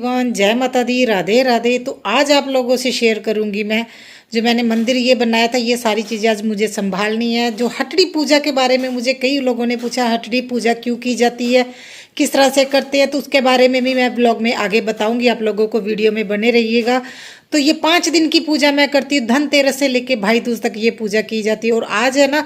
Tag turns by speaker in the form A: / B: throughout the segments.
A: Everyone, जय माता दी, राधे राधे। तो आज आप लोगों से शेयर करूंगी मैं जो मैंने मंदिर ये बनाया था। ये सारी चीज़ें आज मुझे संभालनी है। जो हटड़ी पूजा के बारे में मुझे कई लोगों ने पूछा, हटड़ी पूजा क्यों की जाती है, किस तरह से करते हैं, तो उसके बारे में भी मैं ब्लॉग में आगे बताऊंगी। आप लोगों को वीडियो में बने रहिएगा। तो ये 5 दिन की पूजा मैं करती हूँ। धनतेरस से लेके भाई दूज तक ये पूजा की जाती है। और आज है ना,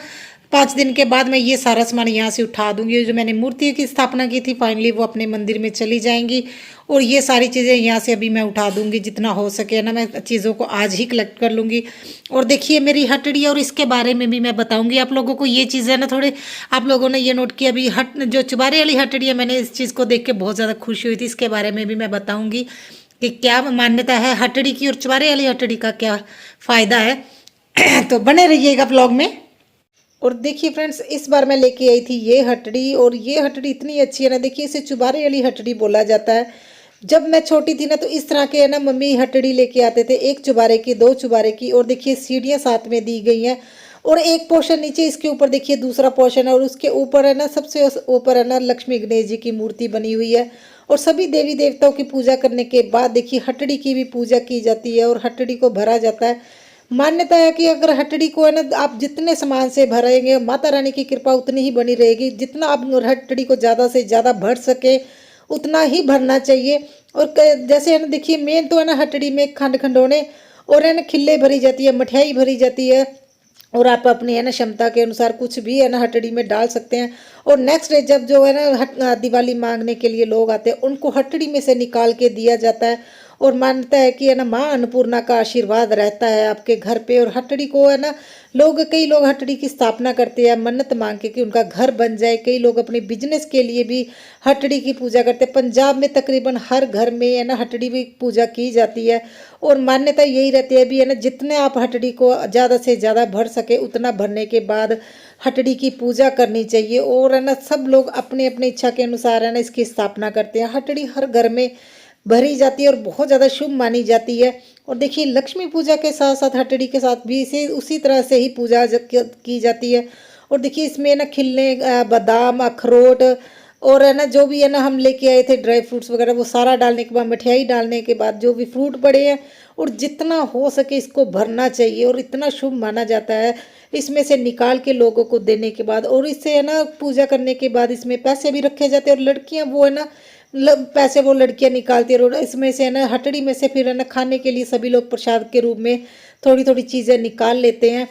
A: 5 दिन के बाद मैं ये सारा सामान यहाँ से उठा दूंगी। जो मैंने मूर्ति की स्थापना की थी फाइनली वो अपने मंदिर में चली जाएंगी। और ये सारी चीज़ें यहाँ से अभी मैं उठा दूंगी, जितना हो सके ना मैं चीज़ों को आज ही कलेक्ट कर लूँगी। और देखिए मेरी हटड़ी, और इसके बारे में भी मैं बताऊंगी आप लोगों को। ये चीज़ें ना थोड़े आप लोगों ने ये नोट किया, अभी जो चुबारे वाली हटड़ी है, मैंने इस चीज़ को देख के बहुत ज़्यादा खुशी हुई थी। इसके बारे में भी मैं बताऊँगी कि क्या मान्यता है हटड़ी की और चुबारे वाली हटड़ी का क्या फ़ायदा है। तो बने रहिएगा ब्लॉग में। और देखिए फ्रेंड्स, इस बार मैं लेके आई थी ये हटड़ी, और ये हटड़ी इतनी अच्छी है ना। देखिए इसे चुबारे वाली हटड़ी बोला जाता है। जब मैं छोटी थी ना तो इस तरह के है ना मम्मी हटड़ी लेके आते थे, एक चुबारे की, दो चुबारे की। और देखिए सीढ़ियाँ साथ में दी गई हैं, और एक पोर्शन नीचे इसके ऊपर देखिए दूसरा पोर्शन है, और उसके ऊपर है ना, सबसे ऊपर है ना लक्ष्मी गणेश जी की मूर्ति बनी हुई है। और सभी देवी देवताओं की पूजा करने के बाद देखिए हटड़ी की भी पूजा की जाती है और हटड़ी को भरा जाता है। मान्यता है कि अगर हटड़ी को है ना आप जितने सामान से भरेंगे, माता रानी की कृपा उतनी ही बनी रहेगी। जितना आप हटड़ी को ज़्यादा से ज़्यादा भर सके उतना ही भरना चाहिए। और जैसे है ना, देखिए मेन तो है ना हटड़ी में खंड खंडोने और है ना खिल्ले भरी जाती है, मठियाई भरी जाती है। और आप अपनी है ना क्षमता के अनुसार कुछ भी है ना हटड़ी में डाल सकते हैं। और नेक्स्ट डे जब जो है ना दिवाली मांगने के लिए लोग आते हैं, उनको हटड़ी में से निकाल के दिया जाता है। और मानता है कि है ना माँ अन्नपूर्णा का आशीर्वाद रहता है आपके घर पे। और हटड़ी को है ना कई लोग हटड़ी की स्थापना करते हैं मन्नत मांग के कि उनका घर बन जाए। कई लोग अपने बिजनेस के लिए भी हटड़ी की पूजा करते हैं। पंजाब में तकरीबन हर घर में है ना हटड़ी भी पूजा की जाती है। और मान्यता यही रहती है भी है ना, जितने आप हटड़ी को ज़्यादा से ज़्यादा भर सके उतना भरने के बाद हटड़ी की पूजा करनी चाहिए। और है ना सब लोग अपने अपने इच्छा के अनुसार है ना इसकी स्थापना करते हैं। हटड़ी हर घर में भरी जाती है और बहुत ज़्यादा शुभ मानी जाती है। और देखिए लक्ष्मी पूजा के साथ साथ हटड़ी के साथ भी इसे उसी तरह से ही पूजा की जाती है। और देखिए इसमें ना खिलने बादाम, अखरोट और है ना जो भी है ना हम लेके आए थे ड्राई फ्रूट्स वगैरह, वो सारा डालने के बाद, मिठाई डालने के बाद जो भी फ्रूट पड़े हैं, और जितना हो सके इसको भरना चाहिए। और इतना शुभ माना जाता है इसमें से निकाल के लोगों को देने के बाद। और इससे है ना पूजा करने के बाद इसमें पैसे भी रखे जाते हैं। और लड़कियां वो है ना पैसे वो लड़कियां निकालती है। और इसमें से है ना हटड़ी में से फिर है ना खाने के लिए सभी लोग प्रसाद के रूप में थोड़ी थोड़ी चीज़ें निकाल लेते हैं।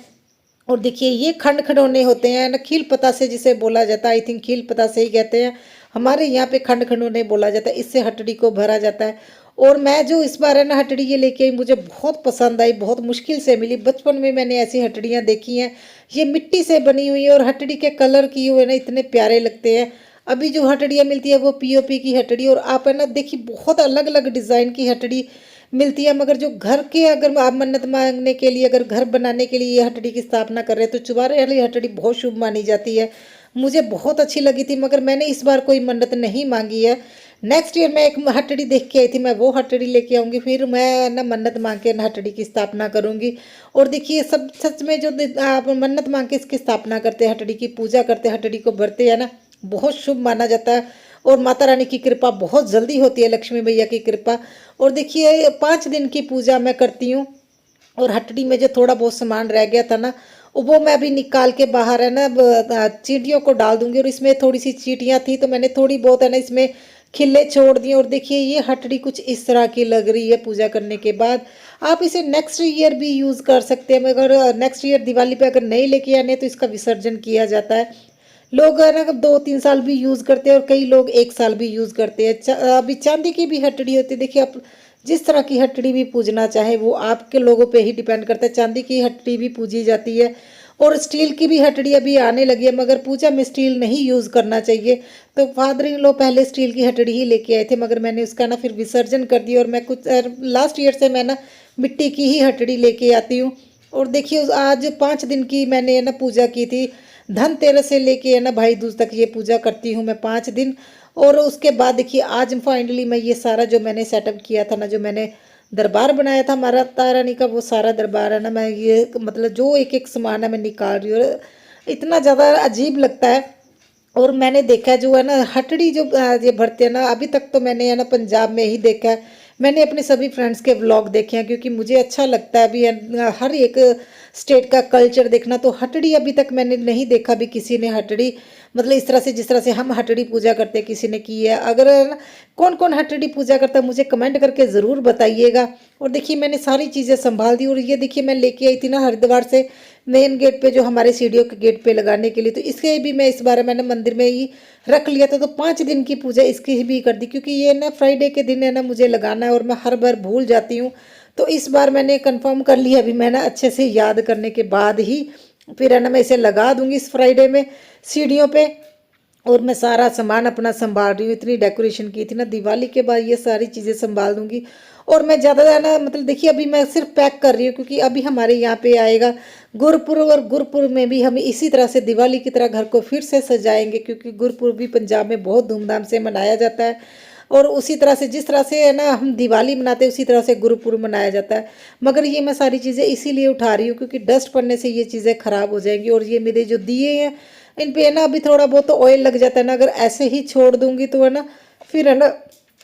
A: और देखिए ये खंड खंडोने होते हैं ना, खील पता से जिसे बोला जाता है, आई थिंक खील पता से ही कहते हैं हमारे यहाँ पे, खंड खंडोने बोला जाता है। इससे हटड़ी को भरा जाता है। और मैं जो इस बार है ना हटड़ी ये लेके आई, मुझे बहुत पसंद आई, बहुत मुश्किल से मिली। बचपन में मैंने ऐसी हटड़ियाँ देखी हैं, ये मिट्टी से बनी हुई है और हटड़ी के कलर किए हुए ना इतने प्यारे लगते हैं। अभी जो हटड़ियाँ मिलती है वो पीओपी की हटड़ी, और आप है ना देखिए बहुत अलग अलग डिज़ाइन की हटड़ी मिलती है। मगर जो घर के, अगर आप मन्नत मांगने के लिए, अगर घर बनाने के लिए ये हटड़ी की स्थापना कर रहे हैं, तो चुबारे वाली हटड़ी बहुत शुभ मानी जाती है। मुझे बहुत अच्छी लगी थी, मगर मैंने इस बार कोई मन्नत नहीं मांगी है। नेक्स्ट ईयर मैं एक हटड़ी देख के आई थी, मैं वो हटड़ी लेके आऊँगी, फिर मैं ना मन्नत मांग के ना हटड़ी की स्थापना करूँगी। और देखिए सब सच में जो आप मन्नत मांग के इसकी स्थापना करते हैं, हटड़ी की पूजा करते हैं, हटड़ी को भरते हैं ना, बहुत शुभ माना जाता है। और माता रानी की कृपा बहुत जल्दी होती है, लक्ष्मी मैया की कृपा। और देखिए 5 दिन की पूजा मैं करती हूँ। और हटड़ी में जो थोड़ा बहुत सामान रह गया था ना, वो मैं अभी निकाल के बाहर है ना चींटियों को डाल दूंगी। और इसमें थोड़ी सी चींटियाँ थी तो मैंने थोड़ी बहुत है ना इसमें खिले छोड़ दिए। और देखिए ये हटड़ी कुछ इस तरह की लग रही है पूजा करने के बाद। आप इसे नेक्स्ट ईयर भी यूज़ कर सकते हैं, मगर नेक्स्ट ईयर दिवाली पे अगर नहीं लेके आने तो इसका विसर्जन किया जाता है। लोग है ना 2-3 साल भी यूज़ करते हैं और कई लोग 1 साल भी यूज़ करते हैं। अभी चांदी की भी हटड़ी होती है। देखिए आप जिस तरह की हटड़ी भी पूजना चाहे वो आपके लोगों पे ही डिपेंड करता है। चांदी की हटड़ी भी पूजी जाती है और स्टील की भी हटड़ी अभी आने लगी है, मगर पूजा में स्टील नहीं यूज़ करना चाहिए। तो फादर इन लॉ पहले स्टील की हटड़ी ही लेके आए थे, मगर मैंने उसका ना फिर विसर्जन कर दिया। और मैं कुछ लास्ट ईयर से मैं ना मिट्टी की ही हटड़ी लेके आती हूँ। और देखिए आज 5 दिन की मैंने ना पूजा की थी। धनतेरस से लेके है ना भाई दूज तक ये पूजा करती हूँ मैं 5 दिन। और उसके बाद देखिए आज फाइनली मैं ये सारा जो मैंने सेटअप किया था ना, जो मैंने दरबार बनाया था माता रानी का, वो सारा दरबार है ना, मैं ये मतलब जो एक एक सामान है मैं निकाल रही हूँ। इतना ज़्यादा अजीब लगता है और मैंने देखा जो है ना हटड़ी जो ये भरते हैं ना, अभी तक तो मैंने है ना पंजाब में ही देखा है। मैंने अपने सभी फ्रेंड्स के व्लॉग देखे हैं क्योंकि मुझे अच्छा लगता है अभी हर एक स्टेट का कल्चर देखना। तो हटड़ी अभी तक मैंने नहीं देखा भी किसी ने हटड़ी मतलब इस तरह से जिस तरह से हम हटड़ी पूजा करते हैं किसी ने की है। अगर कौन कौन हटड़ी पूजा करता है मुझे कमेंट करके ज़रूर बताइएगा। और देखिए मैंने सारी चीज़ें संभाल दी और ये देखिए मैं लेके आई थी ना हरिद्वार से मेन गेट पे जो हमारे सीढ़ियों के गेट पे लगाने के लिए। तो इसके भी मैं इस बार मैंने मंदिर में ही रख लिया था। तो 5 दिन की पूजा इसकी भी कर दी क्योंकि ये ना फ्राइडे के दिन है ना मुझे लगाना है और मैं हर बार भूल जाती हूँ। तो इस बार मैंने कंफर्म कर लिया अभी मैं ना अच्छे से याद करने के बाद ही फिर है ना मैं इसे लगा दूंगी इस फ्राइडे में सीढ़ियों पे। और मैं सारा सामान अपना संभाल रही हूँ, इतनी डेकोरेशन की थी ना दिवाली के बाद ये सारी चीज़ें संभाल दूंगी। और मैं ज़्यादा ना मतलब देखिए अभी मैं सिर्फ पैक कर रही हूँ क्योंकि अभी हमारे यहाँ पे आएगा गुरपुरब और गुरपुरब में भी हम इसी तरह से दिवाली की तरह घर को फिर से सजाएंगे क्योंकि गुरपुरब भी पंजाब में बहुत धूमधाम से मनाया जाता है। और उसी तरह से जिस तरह से है ना हम दिवाली मनाते हैं उसी तरह से गुरुपुरब मनाया जाता है। मगर ये मैं सारी चीज़ें इसीलिए उठा रही हूँ क्योंकि डस्ट पड़ने से ये चीज़ें ख़राब हो जाएंगी। और ये मेरे जो दिए हैं इन पे है ना अभी थोड़ा बहुत तो ऑयल लग जाता है ना, अगर ऐसे ही छोड़ दूंगी तो है ना फिर है ना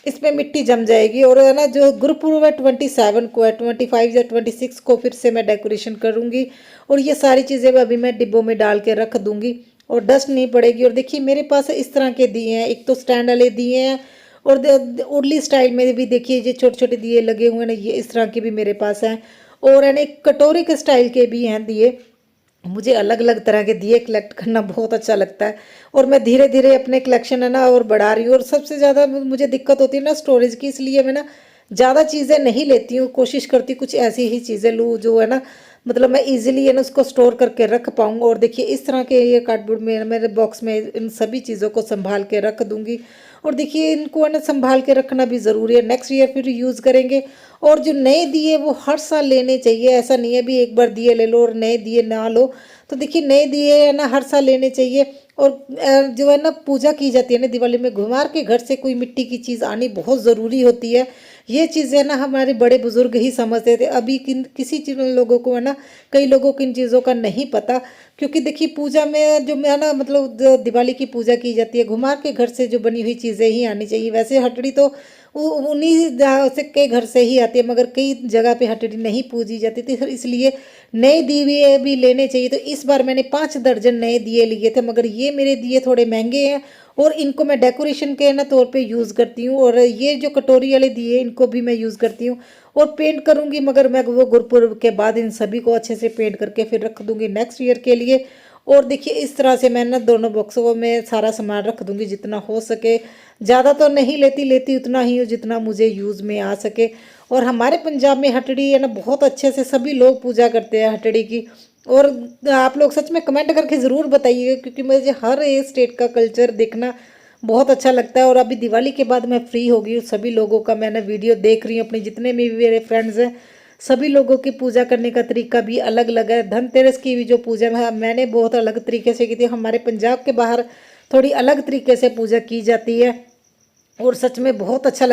A: इसमें मिट्टी जम जाएगी। और है ना जो गुरुपुरब है 27 को है, 25 या 26 को फिर से मैं डेकोरेशन करूँगी। और ये सारी चीज़ें अभी मैं डिब्बों में डाल के रख दूँगी और डस्ट नहीं पड़ेगी। और देखिए मेरे पास इस तरह के दिए हैं, एक तो स्टैंड वाले दिए हैं और उर्ली स्टाइल में भी देखिए ये छोटे छोटे दिए लगे हुए हैं ना, ये इस तरह के भी मेरे पास हैं। और है ना एक कटोरी के स्टाइल के भी हैं दिए। मुझे अलग अलग तरह के दिए कलेक्ट करना बहुत अच्छा लगता है और मैं धीरे धीरे अपने कलेक्शन है ना और बढ़ा रही हूँ। और सबसे ज़्यादा मुझे दिक्कत होती है ना स्टोरेज की, इसलिए मैं ना ज़्यादा चीज़ें नहीं लेती हूँ, कोशिश करती हूँ कुछ ऐसी ही चीज़ें लूँ जो है ना मतलब मैं इजीली है ना उसको स्टोर करके रख पाऊँ। और देखिए इस तरह के ये कार्डबोर्ड में मेरे बॉक्स में इन सभी चीज़ों को संभाल के रख दूँगी। और देखिए इनको है ना संभाल के रखना भी ज़रूरी है, नेक्स्ट ईयर फिर यूज़ करेंगे। और जो नए दिए वो हर साल लेने चाहिए, ऐसा नहीं है भी एक बार दिए ले लो और नए दिए ना लो। तो देखिए नए दिए है ना हर साल लेने चाहिए। और जो है ना पूजा की जाती है ना दिवाली में घुमार के घर से कोई मिट्टी की चीज़ आनी बहुत ज़रूरी होती है। ये चीज़ें ना हमारे बड़े बुजुर्ग ही समझते थे, अभी किन किसी चीज़ लोगों को है ना कई लोगों को इन चीज़ों का नहीं पता। क्योंकि देखिए पूजा में जो है ना मतलब दिवाली की पूजा की जाती है घुमार के घर से जो बनी हुई चीज़ें ही आनी चाहिए। वैसे हटड़ी तो उन्हीं से के घर से ही आती है मगर कई जगह पे हटड़ी नहीं पूजी जाती थी, इसलिए नए दिए भी लेने चाहिए। तो इस बार मैंने 5 दर्जन नए दिए लिए थे मगर ये मेरे दिए थोड़े महंगे हैं और इनको मैं डेकोरेशन के ना तौर पे यूज़ करती हूँ। और ये जो कटोरी वाले दिए इनको भी मैं यूज़ करती हूँ और पेंट करूँगी, मगर मैं वो गुरुपुरब के बाद इन सभी को अच्छे से पेंट करके फिर रख दूँगी नेक्स्ट ईयर के लिए। और देखिए इस तरह से मैं ना दोनों बॉक्सों में सारा सामान रख दूँगी जितना हो सके। ज़्यादा तो नहीं लेती लेती उतना ही हो जितना मुझे यूज़ में आ सके। और हमारे पंजाब में हटड़ी है ना बहुत अच्छे से सभी लोग पूजा करते हैं हटड़ी की। और आप लोग सच में कमेंट करके ज़रूर बताइएगा क्योंकि मुझे हर एक स्टेट का कल्चर देखना बहुत अच्छा लगता है। और अभी दिवाली के बाद मैं फ्री हो गई हूँ, सभी लोगों का मैंने वीडियो देख रही हूँ, अपने जितने भी मेरे फ्रेंड्स हैं सभी लोगों की पूजा करने का तरीका भी अलग अलग है। धनतेरस की भी जो पूजा है मैंने बहुत अलग तरीके से की थी, हमारे पंजाब के बाहर थोड़ी अलग तरीके से पूजा की जाती है और सच में बहुत अच्छा लगता है।